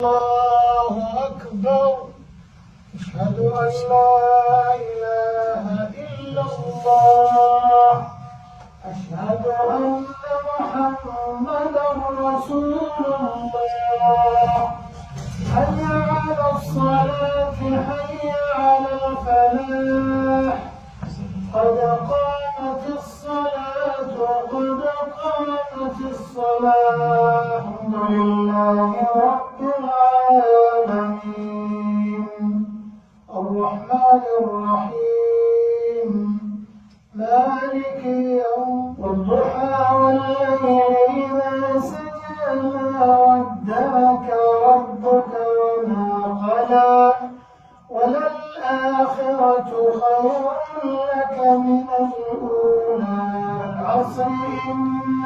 الله أكبر. أشهد أن لا إله إلا الله. أشهد أن محمدا رسول الله. حي على الصلاة، حي على الفلاح. قد قامت الصلاة، قد قامت الصلاة. الحمد لله رب العالمين الرحمن الرحيم مالك يوم الضحى والليل إذا سجى ما ودعك ربك وما قلى وللآخرة خير لك من الأولى. والعصر إن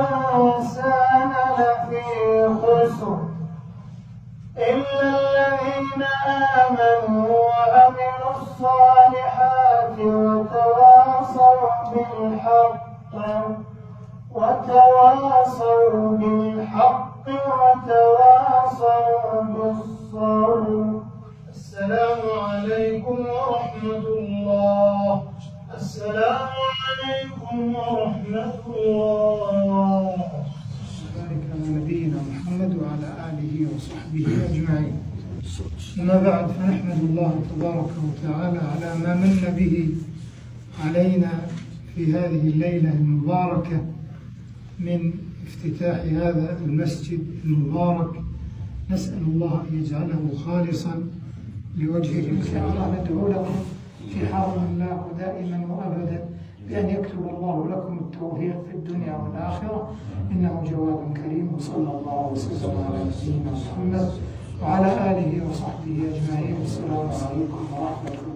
الإنسان لفي خسر إلا الذين آمنوا وعملوا الصالحات وتواصوا بالحق وتواصوا بالصبر. السلام عليكم ورحمة الله. السلام عليكم ورحمة الله. بارك على نبينا محمد وعلى آله وصحبه أجمعين. أما بعد، فنحمد الله تبارك وتعالى على ما من به علينا في هذه الليلة المباركة من افتتاح هذا المسجد المبارك. نسأل الله أن يجعله خالصا لوجهه الكريم. ندعو لكم في حرم الله دائما وأبدا بأن يكتب الله لكم التوفيق في الدنيا والآخرة، إنه جواد كريم. وصلى الله وسلم على نبينا محمد وعلى آله وصحبه أجمعين. السلام عليكم ورحمة الله.